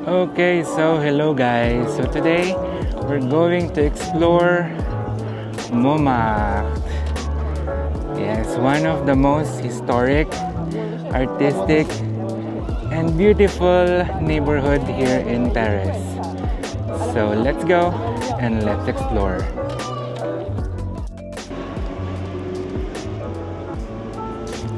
Okay, so hello guys. So today we're going to explore Montmartre. Yes, one of the most historic, artistic, and beautiful neighborhood here in Paris. So let's go and let's explore.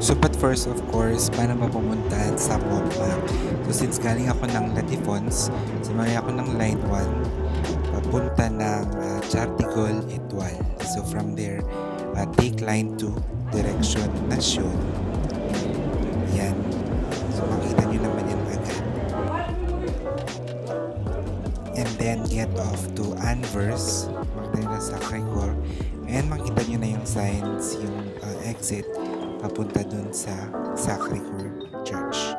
So but first of course, paano ba pumunta sa Montmartre? So since galing ako ng La Défense, sumakay ako ng Line 1, papunta ng Charles de Gaulle Étoile. So from there, take Line 2, direction Nation. Yan. So makita nyo naman yan agad. And then get off to Anvers, makita nyo na Sacré-Cœur. And makita nyo na yung signs, yung exit papunta dun sa Sacré-Cœur Church.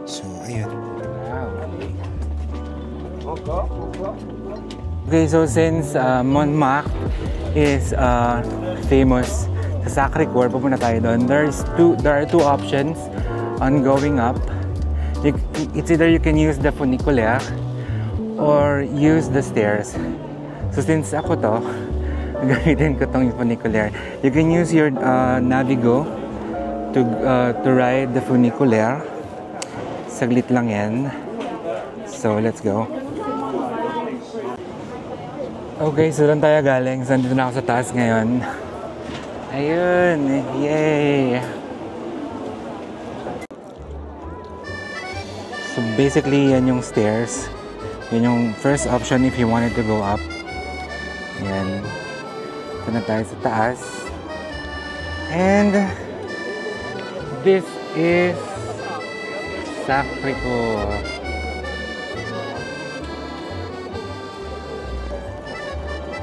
So, ayun. Okay, so since Montmartre is famous sa Sacré-Cœur, pupunta tayo doon. There are two options on going up. It's either you can use the funicular or use the stairs. So since ako to, gamitin ko tong funicular. You can use your Navigo to ride the funicular. Saglit lang yan. So let's go. Okay, so doon tayo galing. So nandito na ako sa taas ngayon. Ayun! Yay! So basically, yan yung stairs. Yan yung first option if you wanted to go up. Yan. Ito na tayo sa taas. And this is Sacré-Cœur.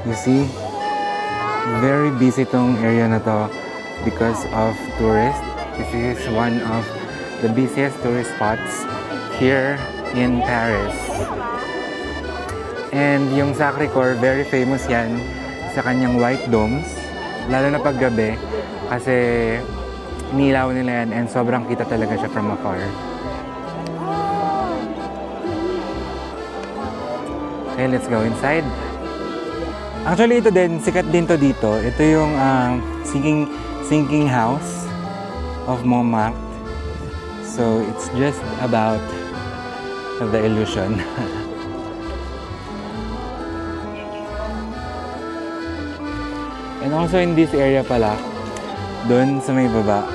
You see? Very busy tong area na to because of tourists. This is one of the busiest tourist spots here in Paris. And yung Sacré-Cœur, very famous yan sa kanyang white domes. Lalo na pag gabi kasi nilaw nila yan and sobrang kita talaga siya from afar. Okay, let's go inside. Actually, ito din, sikat din to dito. Ito yung sinking house of Montmartre. So, it's just about the illusion. And also in this area pala, doon sa may baba,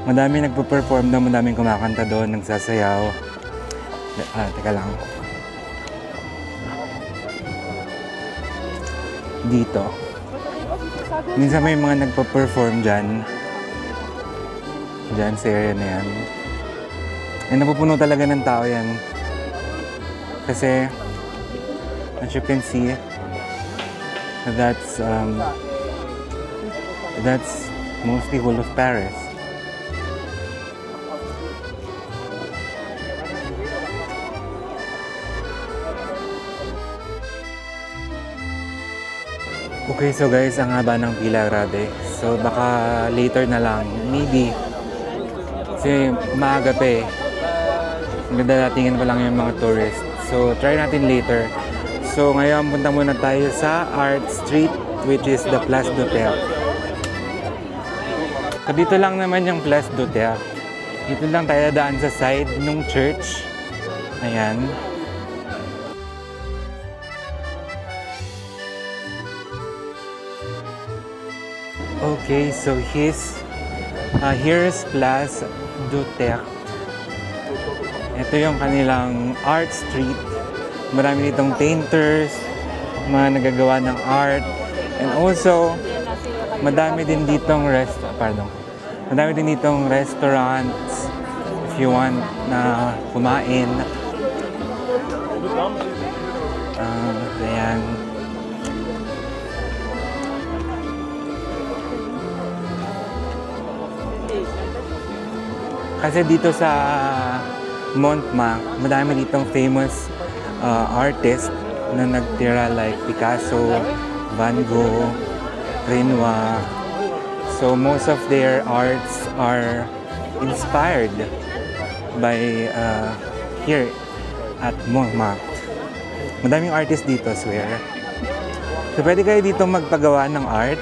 madami nagpo-perform doon, madaming kumakanta doon, nagsasayaw. Teka lang. Dito. Minsan may mga nagpo-perform dyan. Dyan sa area na yan. And napupuno talaga ng tao yan. Kasi, as you can see, that's mostly whole of Paris. Okay, so guys, ang haba ng pila, grabe. So baka later na lang, maybe. Kasi maaga pa eh. Magdadatingin pa lang yung mga tourists. So try natin later. So ngayon punta muna tayo sa Art Street, which is the Place d'Hôtel. So dito lang naman yung Place d'Hôtel. Dito lang tayo daan sa side ng church. Ayan. Okay, so here's Place d'Hôtel. Ito yung kanilang Art Street. Marami ditong painters, mga nagagawa ng art, and also madami din ditong restaurants if you want na kumain. Ayan. Kasi dito sa Montmartre, madami ditong famous artist na nagtira like Picasso, Van Gogh, Renoir. So most of their arts are inspired by here at Montmartre. Madaming artist dito, swear. So pwede kayo dito magpagawa ng art.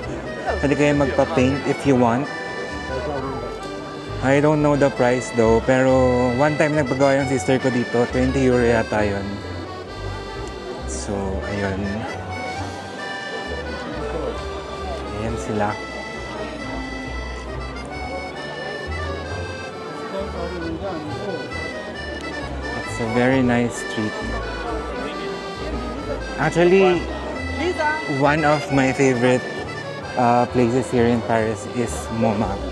Pwede kayo magpa-paint if you want. I don't know the price though, pero one time nagpagawa yung sister ko dito, 20 euro yata yun. So, ayun. Ayan sila. It's a very nice street. Actually, one of my favorite places here in Paris is Montmartre.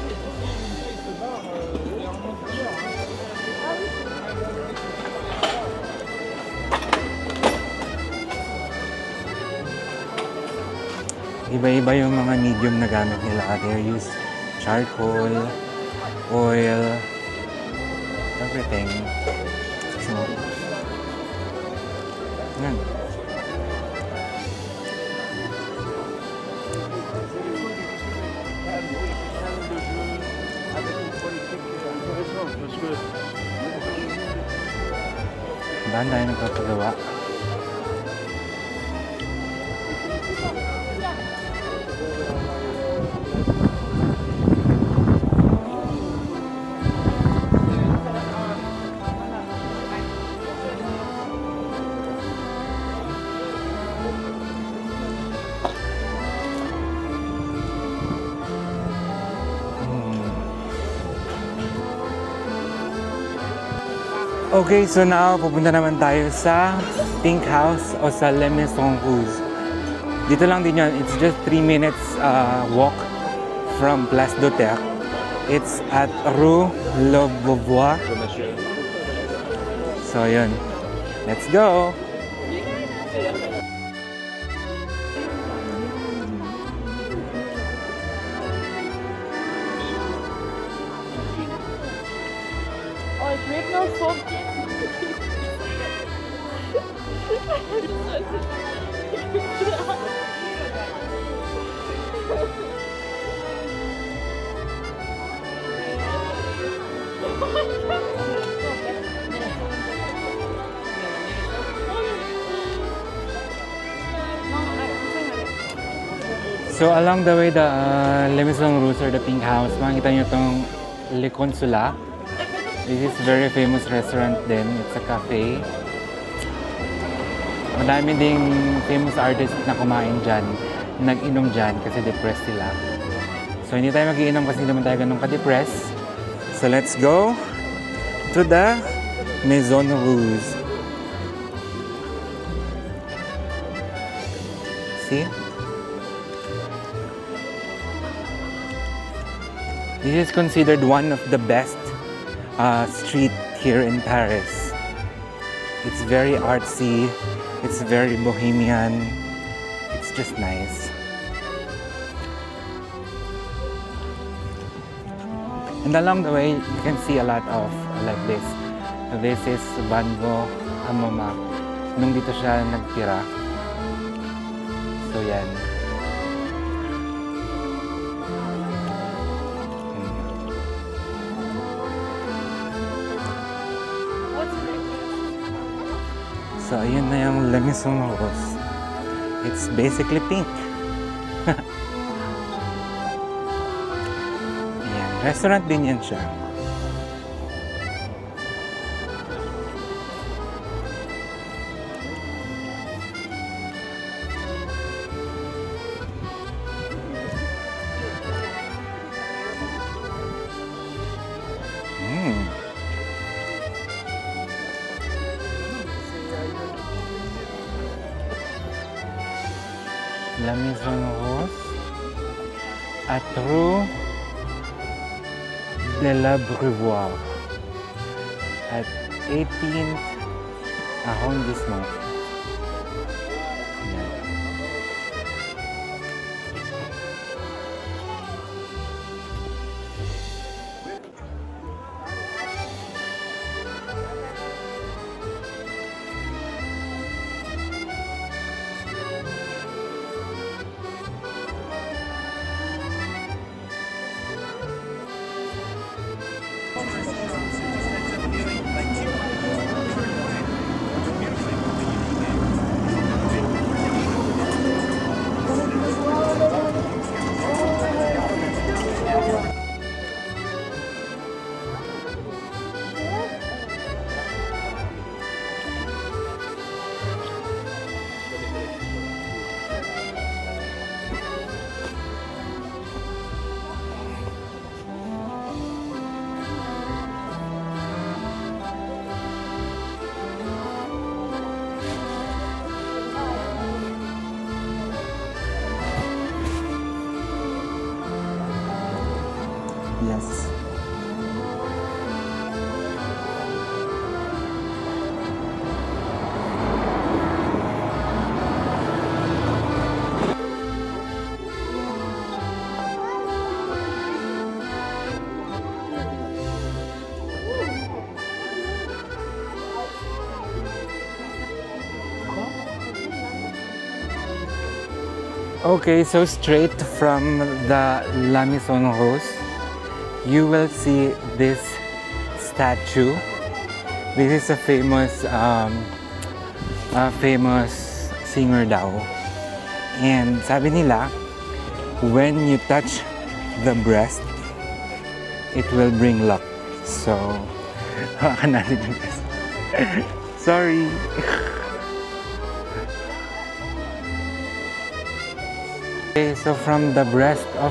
Iba-iba yung mga medium na gamit nila. They use charcoal, oil, everything. So, yan. Daan tayo nagpapagawa. Okay, so now pupunta naman tayo sa Pink House o sa Les Maisons Rouges. Dito lang din yun. It's just 3 minutes walk from Place d'Autel. It's at Rue Le Beauvoir. So yun. Let's go! Oh, ik weet nog zo. So along the way, the Les Maisons Rouges or the Pink House, makikita nyo itong Le Consulat. This is very famous restaurant din. It's a cafe. Madami ding famous artist na kumain dyan, nag-inom dyan kasi depressed sila. So hindi tayo mag-iinom kasi hindi naman tayo ganun ka-depress. So let's go to the Maison Rouge. See? This is considered one of the best street here in Paris. It's very artsy, it's very bohemian, it's just nice. And along the way, you can see a lot of like this. This is Van Gogh Montmartre. Nung dito siya nagtira. So yan. So, ayun na yung Les Maisons Rouges. It's basically pink. Ayan. Restaurant din yan siya. La Maison Rouge at Rue de la Beauvoir at 18th arrondissement. Yan. Okay, so straight from the La Maison Rose, you will see this statue. This is a famous singer daw. And sabi nila, when you touch the breast, it will bring luck. So, hawakan natin yung breast. Sorry. Okay, so from the breast of,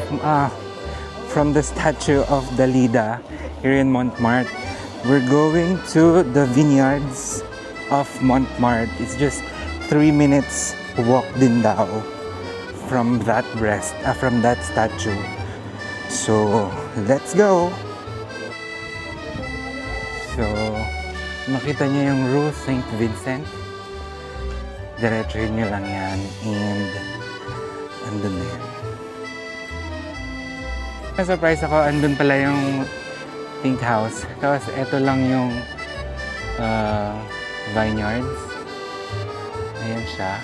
from the statue of Dalida here in Montmartre, we're going to the vineyards of Montmartre. It's just 3 minutes walk din daw from that from that statue. So, let's go! So, makita niyo yung Rue St. Vincent. Diretsuhin niyo lang yan and andun na yan. Na-surprise ako, andun pala yung Pink House. Tapos eto lang yung vineyards. Ayan siya.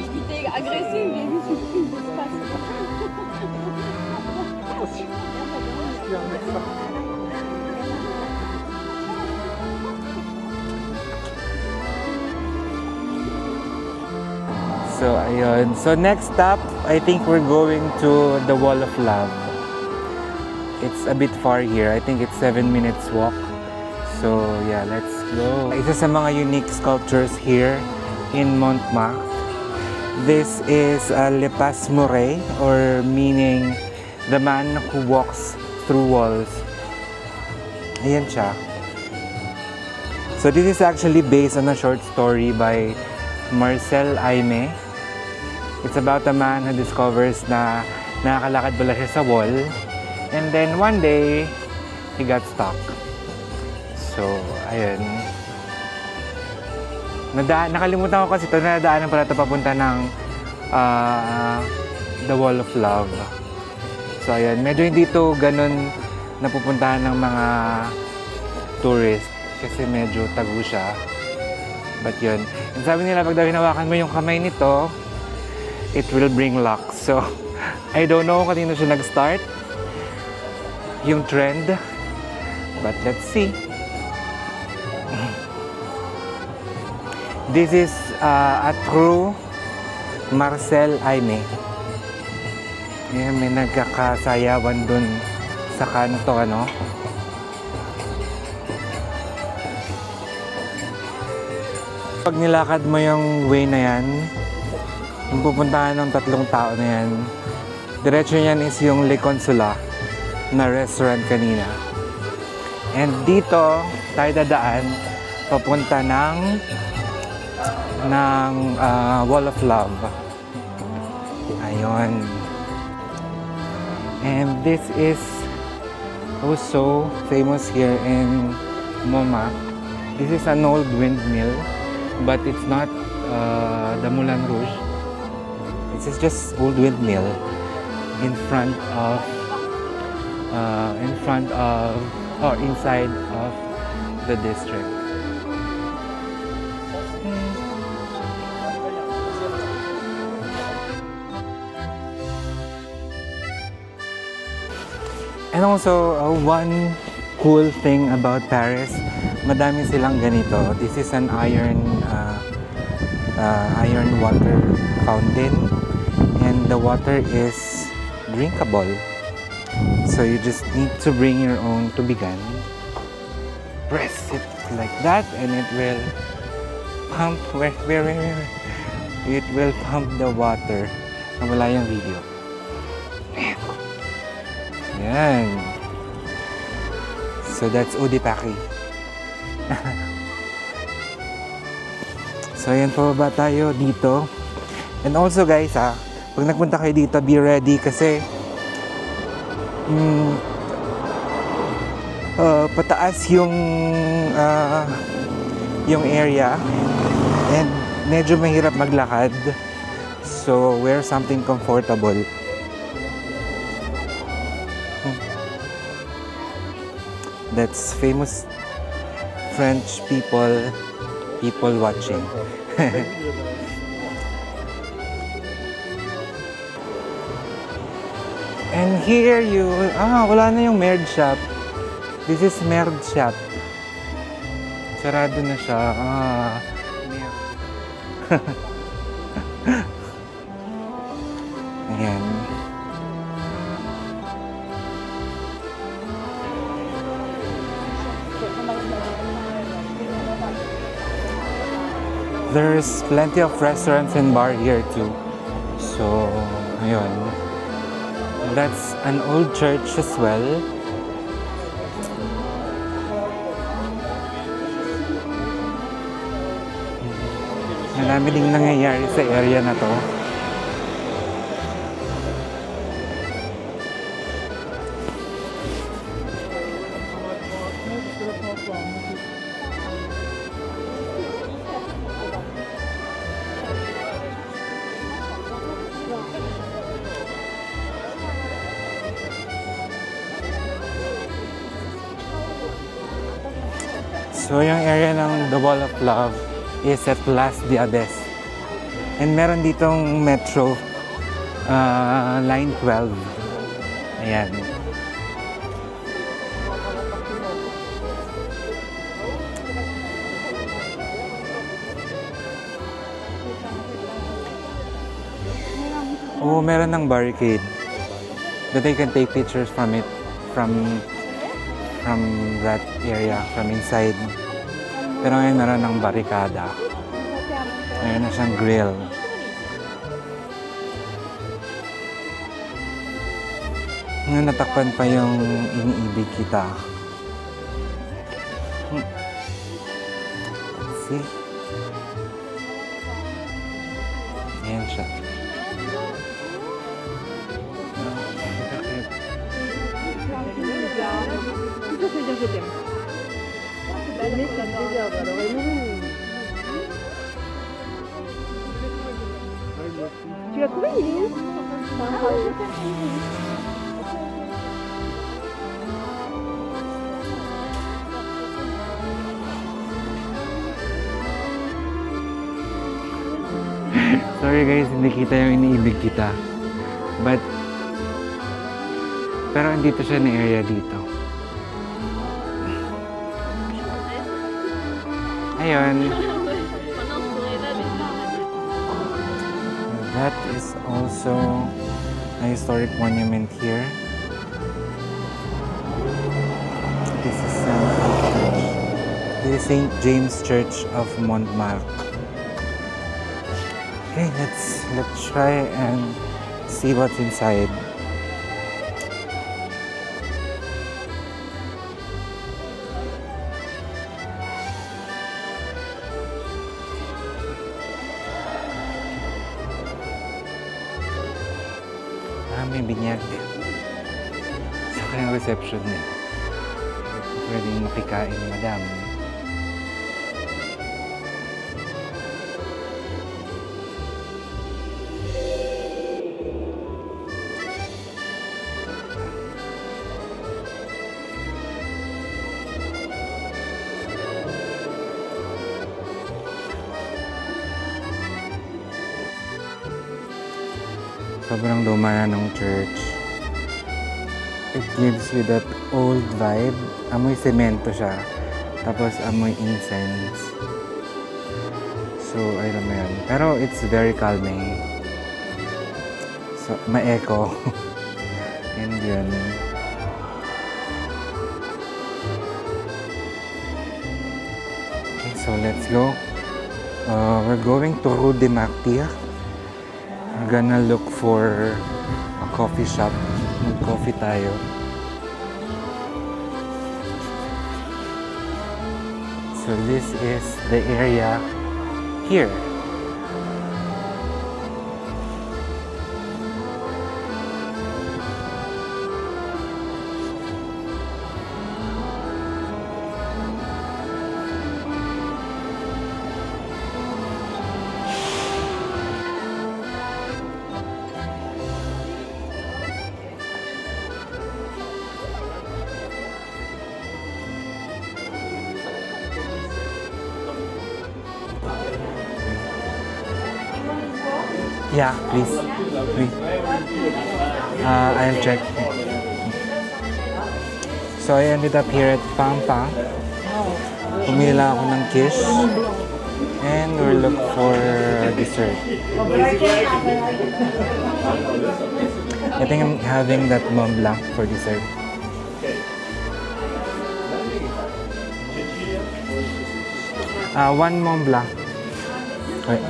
Il était agressé, il a vu ce qui se passe. So, ayun. So, next stop, I think we're going to the Wall of Love. It's a bit far here. I think it's 7 minutes walk. So, yeah, let's go. Isa sa mga unique sculptures here in Montmartre. This is Le Pas Mouret, or meaning the man who walks through walls. Ayan siya. So, this is actually based on a short story by Marcel Aimé. It's about a man who discovers na nakakalakad pala siya sa wall, and then one day he got stuck. So, ayun. Nakalimutan ko kasi ito, nadaanan pala ito papunta ng the Wall of Love. So, ayun. Medyo hindi ito ganun napupuntahan ng mga tourist kasi medyo tago siya. But yun. And sabi nila, pag daw hinawakan mo yung kamay nito, it will bring luck. So, I don't know kung kanino siya nag-start yung trend. But let's see. This is at Rue Marcel Aimé. Ayan, may nagkakasayawan dun sa kanto, ano? Pag nilakad mo yung way na yan, yung pupuntahan ng tatlong tao na yan, diretso niyan is yung Le Consulat na restaurant kanina. And dito, tayo dadaan, papunta ng Wall of Love. Ayun. And this is also famous here in Montmartre. This is an old windmill, but it's not the Moulin Rouge. This is just old windmill in front of or inside of the district. And also, one cool thing about Paris, madami silang ganito. This is an iron water fountain, and the water is drinkable. So you just need to bring your own tubigan. Press it like that, and it will pump. Where? It will pump the water. Nawala yung video. Yan. So that's Eau de Paris. So yan, pababa tayo dito. And also guys, pag nagpunta kayo dito, be ready kasi pataas yung area and medyo mahirap maglakad. So wear something comfortable. That's famous French people people watching. And here wala na yung Merd shop. This is Merd shop. Sarado na siya. Merd. Ayan. There's plenty of restaurants and bar here too. So, ayun. That's an old church as well. Marami ding nangyayari sa area na to. So, yung area ng The Wall of Love is at Las Diabes. And meron ditong metro, line 12. Ayan. Oh, meron ng barricade that they can take pictures from it, from that area, from inside. Pero ngayon meron ng barikada. Mayroon na siyang grill. Ngayon natakpan pa yung iniibig kita. See? Ayan siya. Tu l'as trouvé, il est où? Sorry guys, hindi kita yung iniibig kita. Pero andito siya na area dito. Ayun. That is also a historic monument here. This is St. James Church of Montmartre. Okay, let's try and see what's inside. May binyag sa kanyang reception niya. Pwedeng makikain, madam. Sobrang luma na ng church. It gives you that old vibe. Amoy semento siya. Tapos amoy incense. So, ayun mo yun. Pero it's very calming. So, ma-echo. And yun. Okay, so let's go. We're going to Rue des Martyrs. We're gonna look for a coffee shop. Mag-coffee tayo. So this is the area here. Yeah, please. Please. I'll check. So I ended up here at Pampa. Pumili lang ako ng quiche. And we'll look for dessert. I think I'm having that Mont Blanc for dessert. One Mont Blanc. Wait.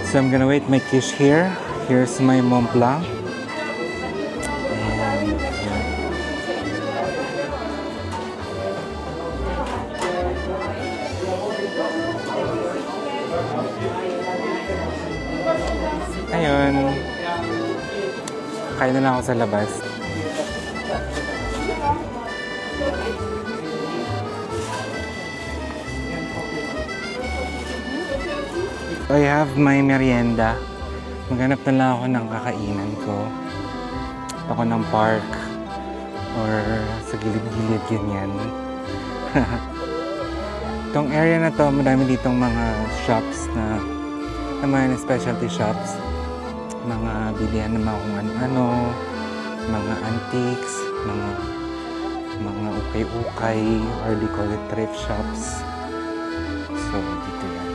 So I'm gonna wait my quiche here. Here's my Mont Blanc. And yeah. Ayun. Kain na lang ako sa labas. I have my merienda. Maghanap na lang ako ng kakainan ko. Ako ng park or sa gilid-gilid ganyan. Itong area na to, madami ditong mga shops na mga specialty shops. Mga bilihan ng mga kung ano-ano, mga antiques, mga ukay-ukay, or they call it thrift shops. So, dito yan.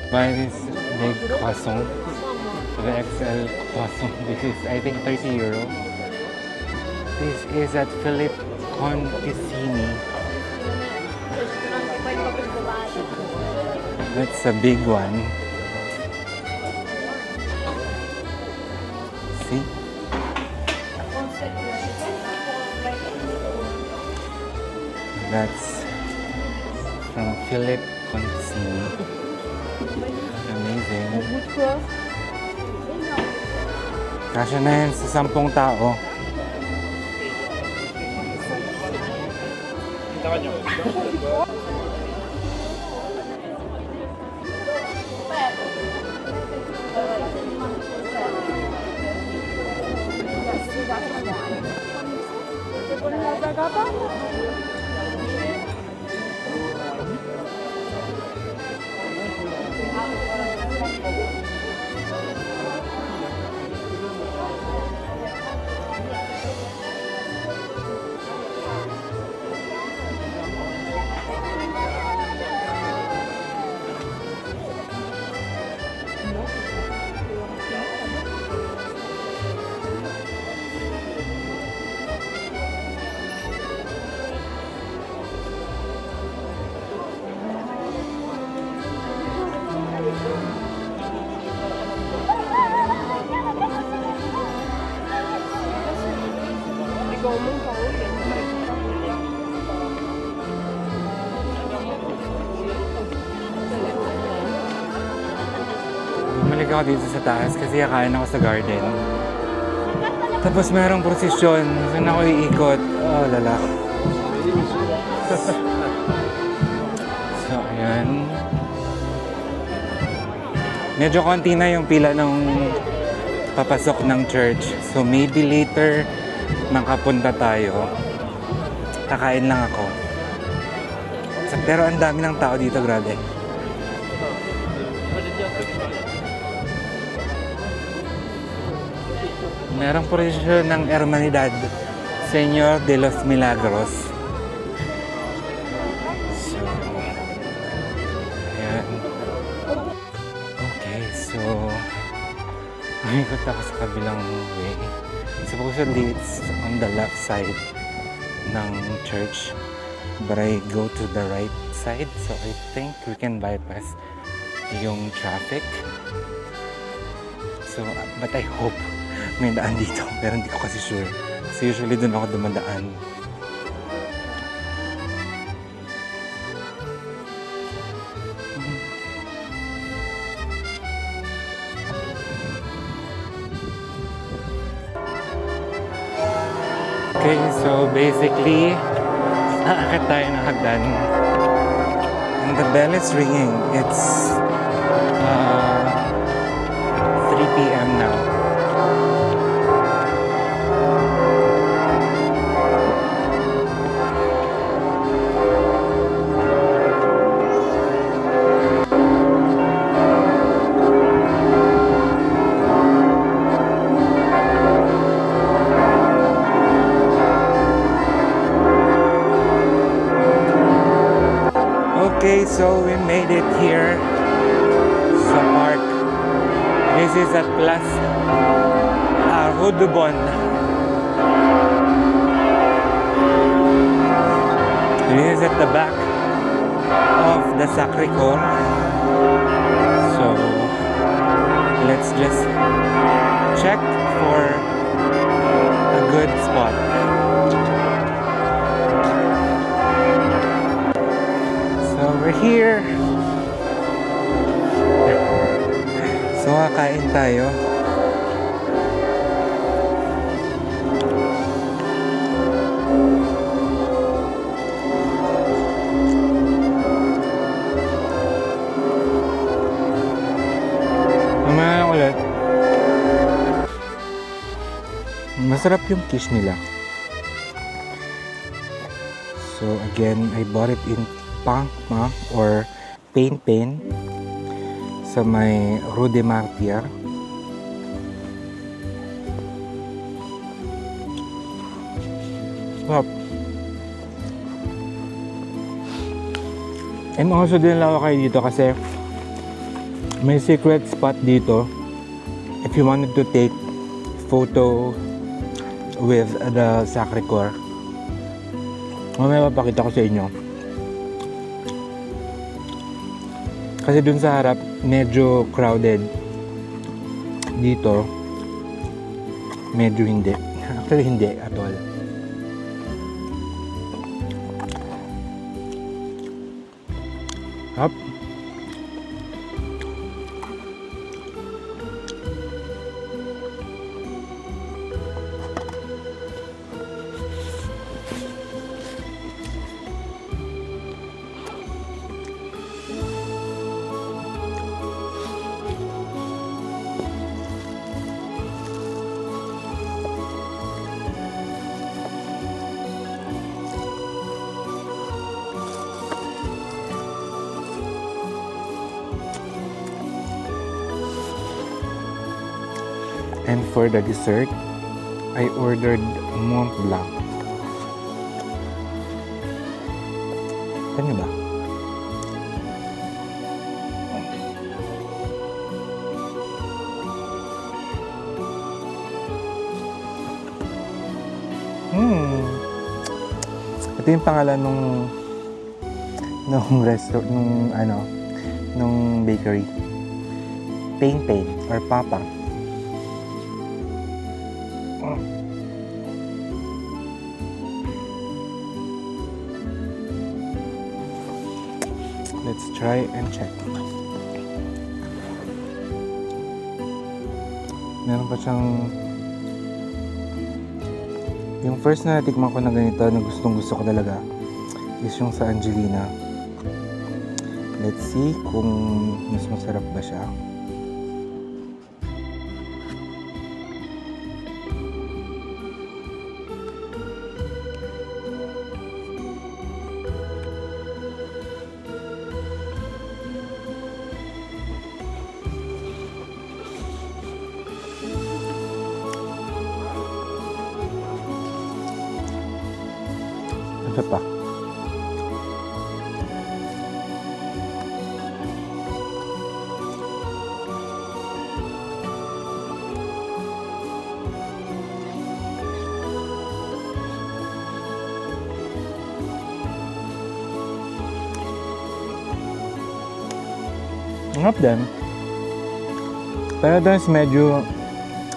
Buy this big croissant, the XL croissant. This is, I think, 30 euro. This is at Philip Conticini. That's a big one. See? That's from Philip Conticini. Amazing. Kasya na yan sa 10 tao. Bumalik ako dito sa taas kasi kakain ako sa garden. Tapos merong prosesyon. Saan ako iikot? Oh, lala. So, ayan. Medyo konti na yung pila ng papasok ng church. So, maybe later makapunta tayo. Kakain lang ako. Pero ang dami ng tao dito, grabe. Merong prosesyon ng Hermanidad Señor de los Milagros. So, ayan. Okay, so umikot ako sa kabilang way. Supposedly, it's on the left side ng church. But I go to the right side. So, I think we can bypass yung traffic. So, but I hope may daan dito, pero hindi ko kasi sure. Kasi usually dun ako dumadaan. Okay, so basically, aakit tayo ng hagdan. the bell is ringing. It's 3 p.m. now. Okay, so we made it here sa park. This is at Place Audubon. This is at the back of the Sacré-Cœur. So let's just check for a good spot. So we're here. So kakain tayo. Mamaya lang ulit. Masarap yung quiche nila. So again, I bought it in Pangma or Pain sa may Rue des Martyrs. Sarap. And also din lang ako kayo dito kasi may secret spot dito if you wanted to take photo with the Sacré-Cœur. Mamaya mapakita ko sa inyo. Kasi dun sa harap, medyo crowded. Dito, medyo hindi. Actually, hindi at all. Up. And for the dessert, I ordered Mont Blanc. Ano ba? Ito yung pangalan nung restaurant, nung bakery. Pain or Papa. Let's try and check. Meron pa siyang... Yung first na natikman ko na ganito, na gustong gusto ko talaga, is yung sa Angelina. Let's see kung mas masarap ba siya. Ito pa. Ang hap din. Pero doon medyo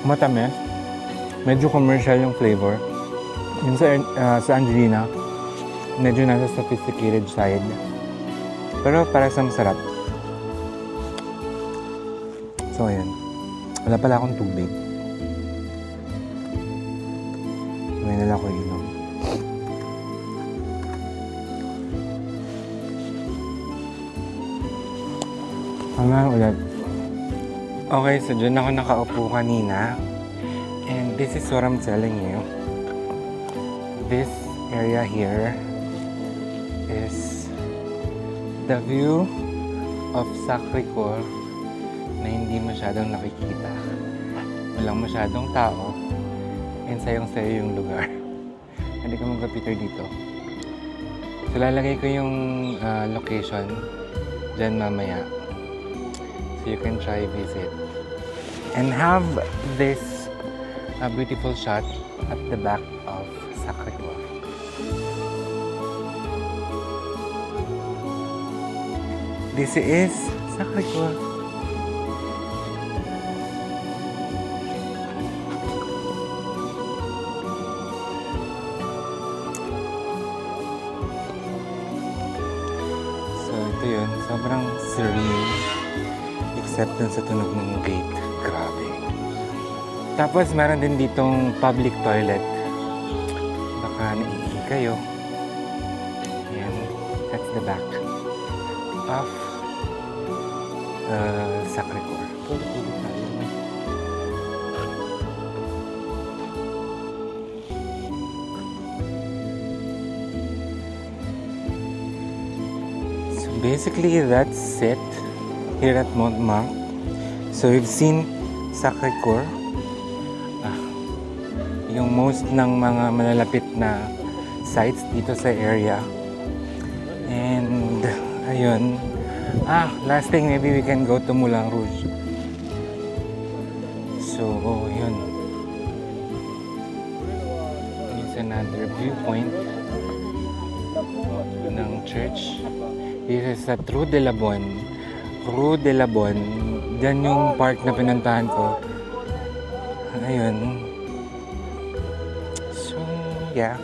matamis. Medyo commercial yung flavor. Yung sa Angelina, medyo nasa sophisticated side. Pero para sa masarap. So ayan. Wala pala akong tubig. May nala ko inom. Hanggang ulit. Okay, so dyan ako nakaupo kanina. And this is what I'm telling you. This area here is the view of Sacré-Cœur na hindi masyadong nakikita. Walang masyadong tao. And sayang-sayo yung lugar. Hindi ka mag-picture dito. So lalagay ko yung location dyan mamaya. So you can try visit. And have this beautiful shot at the back of Sacré-Cœur. This is Sacré-Cœur. So ito yun, sobrang serene except dun sa tunog ng gate. Grabe. Tapos meron din ditong public toilet. Baka naiihi kayo. Ayan, that's the back of Sacré-Cœur. So basically that's it here at Montmartre. So we've seen Sacré-Cœur. Yung most ng mga malalapit na sites dito sa area. And ayun. Last thing, maybe we can go to Moulin Rouge. So, yun. It's another viewpoint ng church. This is sa Rue de la Bonne. Rue de la Bonne. Diyan yung park na pinuntahan ko. Ayun. So, yeah.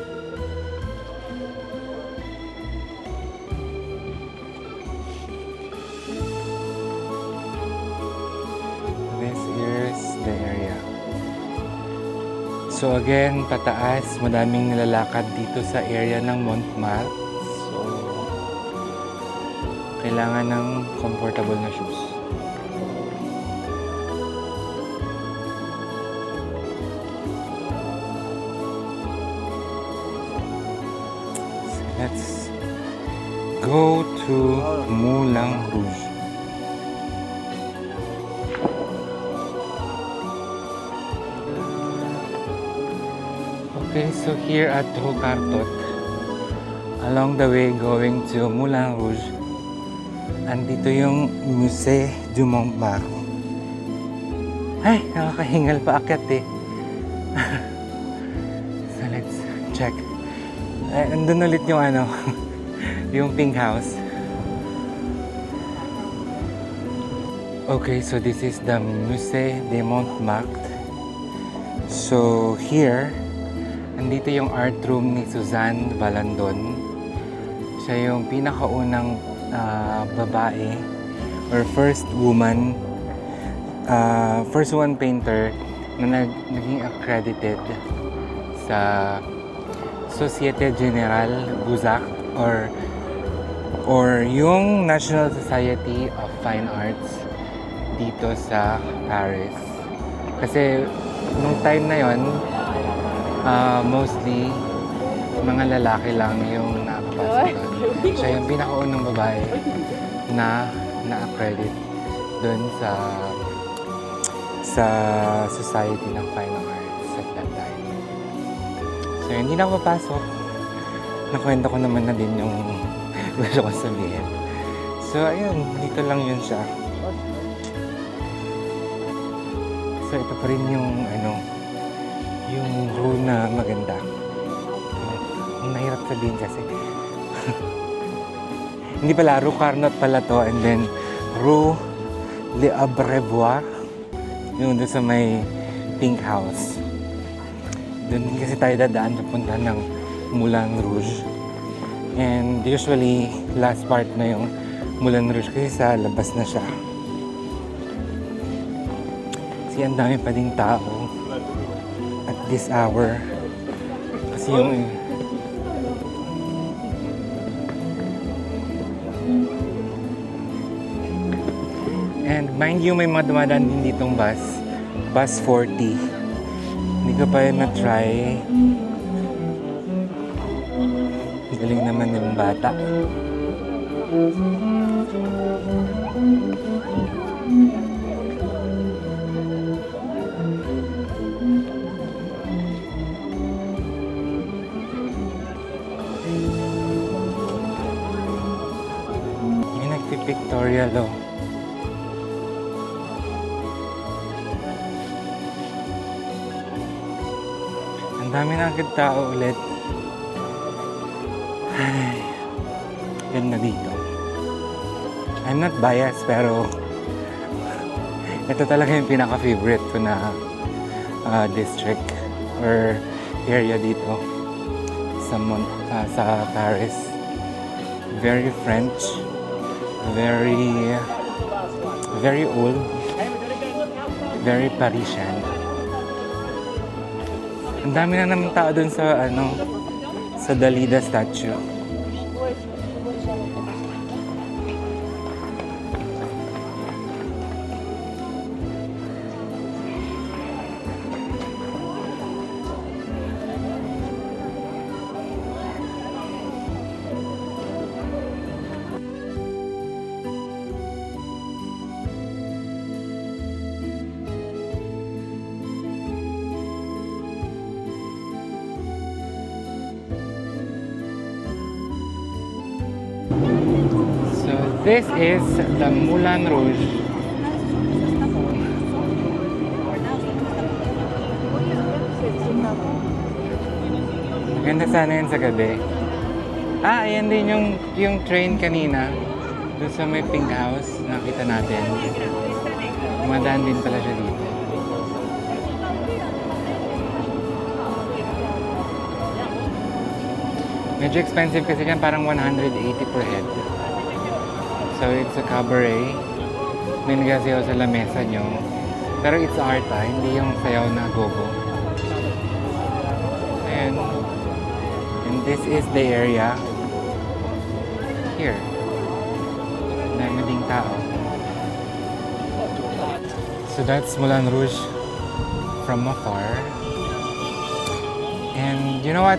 So again, pataas, madaming nilalakad dito sa area ng Montmartre. So, kailangan ng comfortable na shoes. So let's go to Moulin Rouge. Okay, so here at Rue Cartot, along the way going to Moulin Rouge, andito yung Musée du Montmartre. Ay, nakakahingal pa akyat eh. So let's check. Andun ulit yung yung pink house. Okay, so this is the Musée de Montmartre. So here, andito yung art room ni Suzanne Valandon. Siya yung pinakaunang babae or first woman painter na naging accredited sa Société Générale Beaux-Arts or yung National Society of Fine Arts dito sa Paris. Kasi nung time na yon, mostly mga lalaki lang yung nakapasok doon. Siya yung pinakaunang babae na na-accredit doon sa Society ng Fine Arts at that time. So hindi na ako papasok. Nakwento ko naman na din yung gusto ko sabihin. So ayun, dito lang yun siya. So ito pa rin yung yung rue na maganda. Ang nahirap sabihin kasi. Hindi pala, Rue Carnot pala to. And then, Rue de l'Abreuvoir. Yung doon sa may pink house. Doon kasi tayo dadaan papunta ng Moulin Rouge. And usually, last part na yung Moulin Rouge kasi sa labas na siya. Kasi ang dami pa ding tao at this hour. Kasi yung And mind you, may mga dumadaan din ditong bus. Bus 40. Hindi ko pa yun na-try. Galing naman yung bata. Yung nagpipictorial, oh. Ang dami na agad tao ulit. Ay, ganda dito. I'm not biased, pero ito talaga yung pinaka-favorite ko na district or area dito sa Paris. Very French, very old, very Parisian. Ang dami na naman tao dun sa sa Dalida statue. So this is the Moulin Rouge. Maganda sana yun sa gabi. Ayan din yung train kanina. Doon sa may pink house, nakita natin. Dumadaan din pala siya dito. Medyo expensive kasi yan, parang 180 per head. So it's a cabaret. May nagsasayaw sa lamesa nyo. Pero it's art, hindi yung sayaw na gogo. And this is the area here. Dami ding tao. So that's Moulin Rouge from afar. And you know what?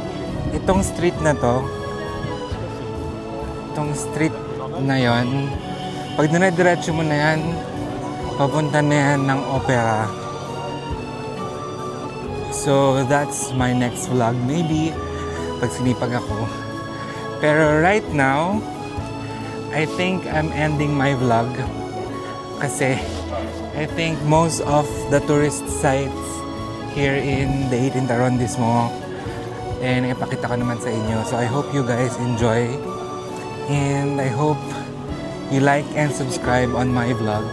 Itong street na to, itong street na yon, pag dinadiretso mo na yan, papunta na yan ng opera. So that's my next vlog, maybe pag sinipag ako. Pero right now, I think I'm ending my vlog kasi I think most of the tourist sites here in the 18th arrondissement ipakita ko naman sa inyo. So I hope you guys enjoy and I hope you like and subscribe on my vlog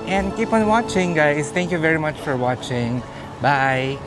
and keep on watching, guys. Thank you very much for watching. Bye.